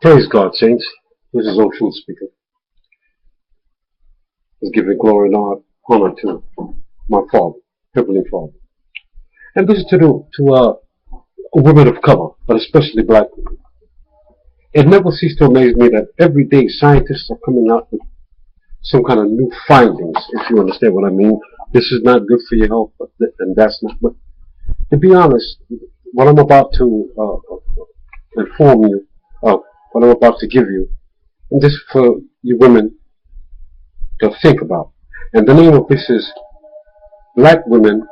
Praise God, saints. This is Old Truth speaking. Is giving glory and honor to my Father, Heavenly Father. And this is to women of color, but especially black women. It never ceases to amaze me that every day scientists are coming out with some kind of new findings, if you understand what I mean. This is not good for your health, and that's not. But to be honest, what I'm about to inform you of, what I'm about to give you, and this for you women to think about. And the name of this is Black Women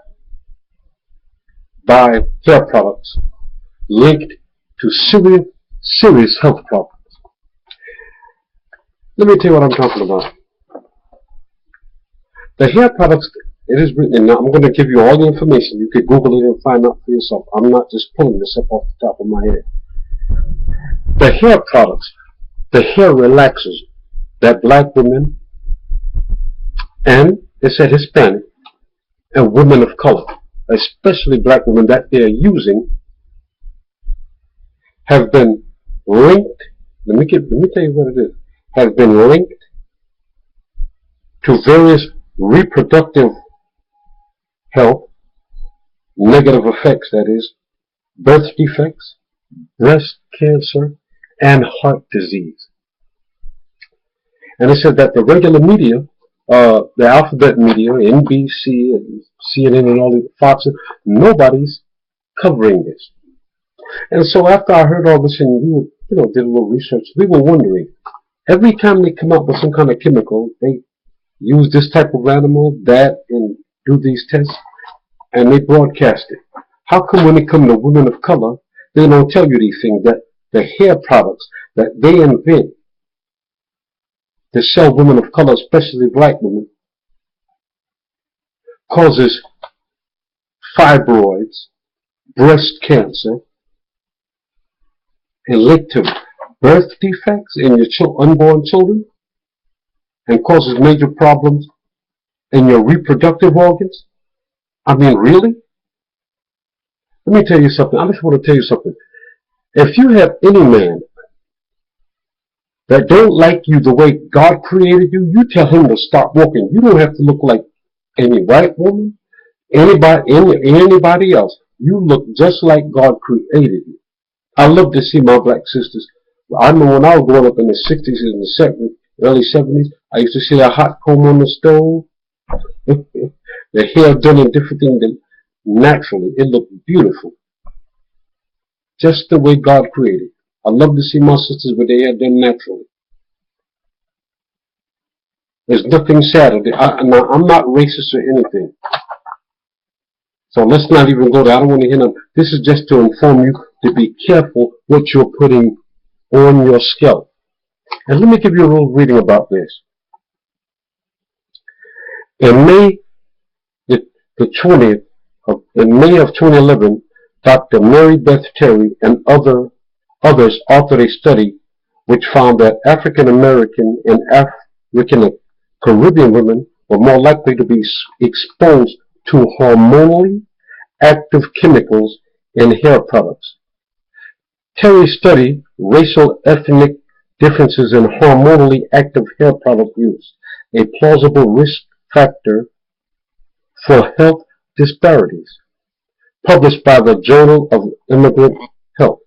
Buy Hair Products Linked to Serious Health Problems. Let me tell you what I'm talking about. The hair products, it is written, and I'm going to give you all the information. You can Google it and find out for yourself. I'm not just pulling this up off the top of my head. The hair products, the hair relaxers that black women, and it said Hispanic, and women of color, especially black women, that they're using, have been linked, let me tell you what it is, have been linked to various reproductive health, negative effects, that is, birth defects, breast cancer, and heart disease. And it said that the regular media, the alphabet media, NBC and CNN and all the Fox, nobody's covering this. And so after I heard all this and we did a little research, we were wondering, every time they come up with some kind of chemical, they use this type of animal, that, and do these tests, and they broadcast it. How come when it comes to women of color, they don't tell you these things, that the hair products that they invent to sell women of color, especially black women, causes fibroids, breast cancer, and linked to birth defects in your unborn children, and causes major problems in your reproductive organs? I mean, really? Let me tell you something. I just want to tell you something. If you have any man that don't like you the way God created you, you tell him to stop walking. You don't have to look like any white woman, anybody else. You look just like God created you. I love to see my black sisters. I know when I was growing up in the 60s and the 70s, early 70s, I used to see a hot comb on the stove. The hair done in different things naturally. It looked beautiful. Just the way God created. I love to see my sisters with their hair done naturally. There's nothing sadder. Now, I'm not racist or anything. So let's not even go there. I don't want to hear them. This is just to inform you to be careful what you're putting on your scalp. And let me give you a little reading about this. In May the 20th, in May of 2011, Dr. Mary Beth Terry and others authored a study which found that African American and African Caribbean women were more likely to be exposed to hormonally active chemicals in hair products. Terry studied racial ethnic differences in hormonally active hair product use, a plausible risk factor for health disparities. Published by the Journal of Immigrant Health,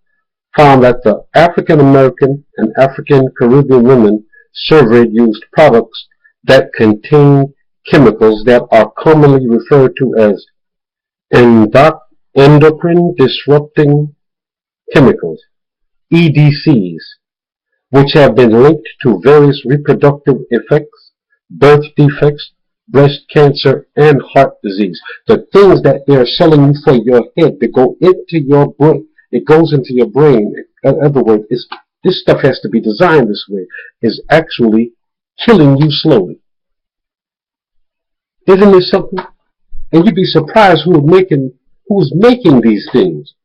found that the African American and African Caribbean women surveyed used products that contain chemicals that are commonly referred to as endocrine disrupting chemicals, EDCs, which have been linked to various reproductive effects, birth defects, breast cancer, and heart disease. The things that they're selling you for your head to go into your brain, it goes into your brain. In other words, this stuff has to be designed this way, is actually killing you slowly. Isn't this something? And you'd be surprised who's making these things.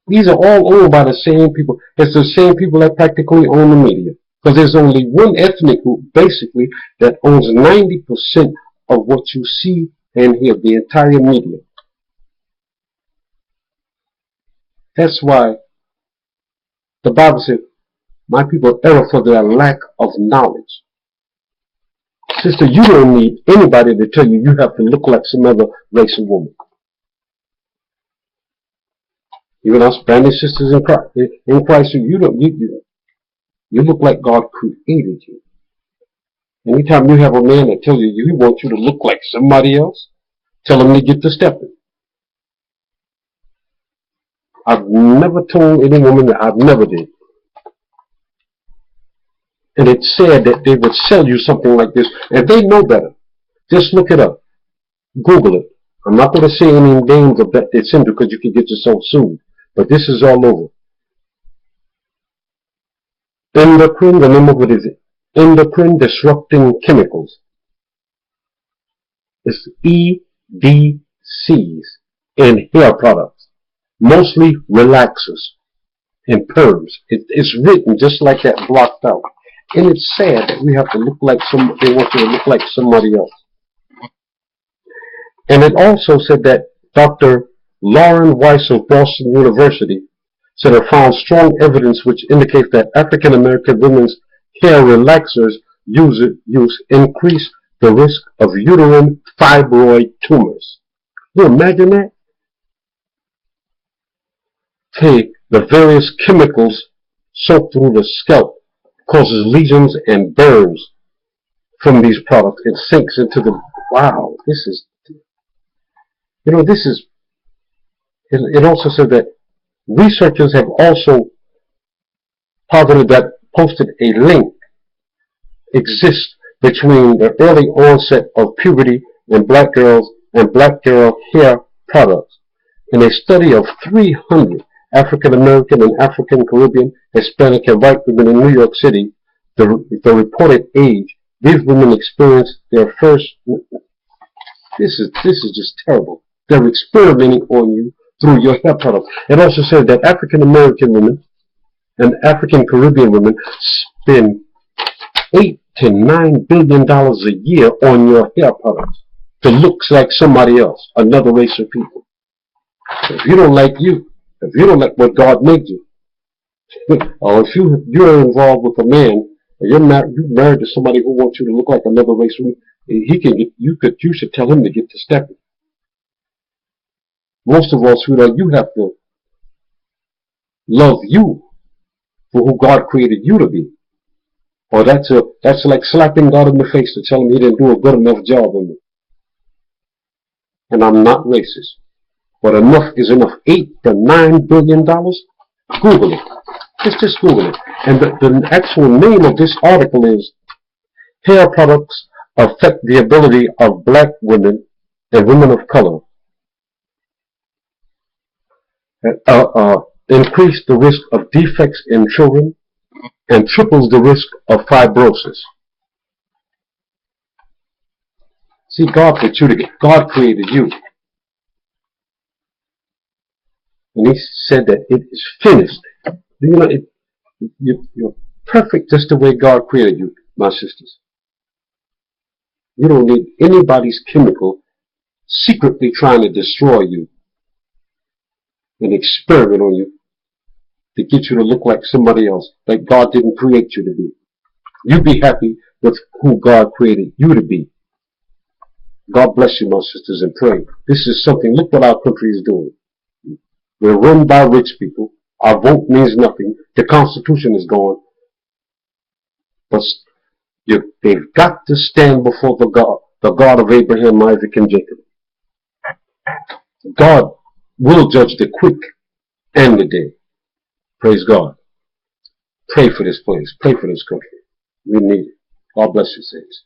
These are all owned by the same people. It's the same people that practically own the media. Because there's only one ethnic group, basically, that owns 90% of what you see and hear, the entire media. That's why the Bible said, My people err for their lack of knowledge. Sister, you don't need anybody to tell you you have to look like some other race of woman. Even us Spanish sisters in Christ, you look like God created you. Anytime you have a man that tells you he wants you to look like somebody else, tell him to get to stepping. I've never told any woman that. I've never did. And it's sad that they would sell you something like this. And they know better. Just look it up. Google it. I'm not going to say any names of that it's in because you can get yourself sued. But this is all over. Endocrine, the name of it is endocrine disrupting chemicals. It's EDCs in hair products. Mostly relaxers and perms. It's written just like that, blocked out. And it's sad that we have to look like they want you to look like somebody else. And it also said that Dr. Lauren Weiss of Boston University said it found strong evidence which indicates that African American women's hair relaxers use increase the risk of uterine fibroid tumors. Can you imagine that? Hey, the various chemicals soak through the scalp causes lesions and burns from these products. It sinks into the, wow, this is, it also said that researchers have also posited that posted a link exists between the early onset of puberty in black girls and black girl hair products. In a study of 300 African American and African Caribbean, Hispanic, and white women in New York City, the reported age these women experienced their first. This is just terrible. They're experimenting on you through your hair products. It also said that African American women and African Caribbean women spend $8 to $9 billion a year on your hair products to look like somebody else, another race of people. If you don't like you, if you don't like what God made you, or if you're involved with a man, or you're married to somebody who wants you to look like another race, you should tell him to get to stepping. Most of all, sweetheart, you have to love you for who God created you to be. Or that's like slapping God in the face to tell him he didn't do a good enough job on me. And I'm not racist. But enough is enough. $8 to $9 billion? Google it. Just Google it. And the actual name of this article is Hair Products Affect the Ability of Black Women and Women of Color. Increase the risk of defects in children and triples the risk of fibrosis. See, God put you together. God created you. And he said that it is finished. You're perfect just the way God created you, my sisters. You don't need anybody's chemical secretly trying to destroy you and experiment on you to get you to look like somebody else, like God didn't create you to be. You be happy with who God created you to be. God bless you, my sisters, and pray. This is something, look what our country is doing. We're run by rich people. Our vote means nothing. The Constitution is gone. But they've got to stand before the God of Abraham, Isaac, and Jacob. God will judge the quick and the dead. Praise God. Pray for this place. Pray for this country. We need it. God bless you, saints.